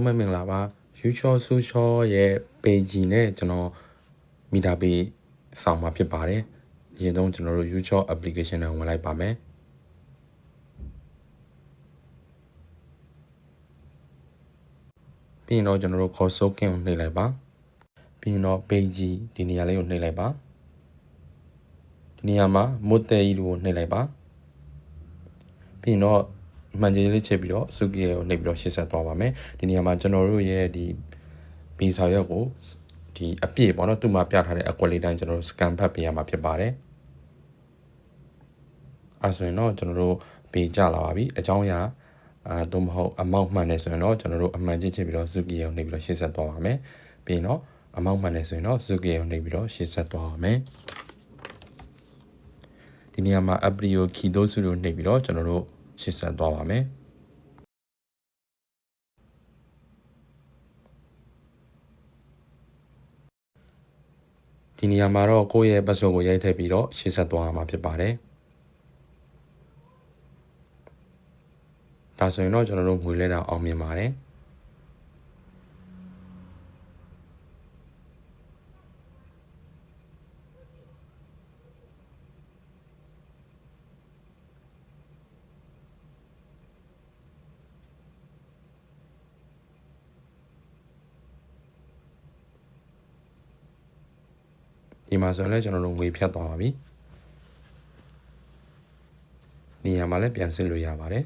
လုံးပဲမင်္ဂလာပါ YouTube ဆူချောရဲ့ page နဲ့ကျွန်တော်မီတာပေဆောင်မှာဖြစ်ပါတယ်အရင်ဆုံးကျွန်တော်တို့ YouTube application နဲ့ဝင်လိုက်ပါမယ်ပြီးရင်တော့ကျွန်တော်တို့ console ကင်းကိုနှိပ်လိုက်ပါပြီးရင်တော့ page ဒီနေရာလေးကိုနှိပ်လိုက်ပါဒီနေရာမှာ model ကြီးကိုနှိပ်လိုက်ပါပြီးရင်တော့မှန်ကြီးလေးချက်ပြီးတော့စုကြည့်ကိုနှိပ်ပြီးတော့ရှင်းဆက်သွားပါမယ်ဒီနေရာမှာကျွန်တော်တို့ရဲ့ဒီဘီဆောင်ရက်ကိုဒီအပြည့်ပေါ့နော်သူ့မှာပြထားတဲ့အကွက်လေးတိုင်းကျွန်တော်တို့ scan ဖတ်ပေးရမှာဖြစ်ပါတယ်အဲဆိုရင်တော့ကျွန်တော်တို့ပေးကြလာပါပြီအကြောင်းအရာသို့မဟုတ်အမောက်မှန်နေဆိုရင်တော့ကျွန်တော်တို့အမှန်ကြည့်ချက်ပြီးတော့စုကြည့်ကိုနှိပ်ပြီးတော့ရှင်းဆက်သွားပါမယ်ပြီးရင်တော့အမောက်မှန်နေဆိုရင်တော့စုကြည့်ကိုနှိပ်ပြီးတော့ရှင်းဆက်သွားပါမယ်ဒီနေရာမှာ aprio key တို့စုလို့နှိပ်ပြီးတော့ကျွန်တော်တို့ရှင်းဆက်သွားပါမယ်ဒီနေရာမှာတော့ကိုယ့်ရဲ့ password ကိုရိုက်ထည့်ပြီးတော့ရှင်းဆက်သွားမှာဖြစ်ပါတယ်ဒါဆိုရင်တော့ကျွန်တော်တို့ငွေလဲတာအောင်မြင်ပါတယ်ဒီမှာဆိုရင်လည်းကျွန်တော်တို့ငွေဖြတ်သွားပါပြီနေရာမှာလည်းပြန်စစ်လို့ရပါတယ်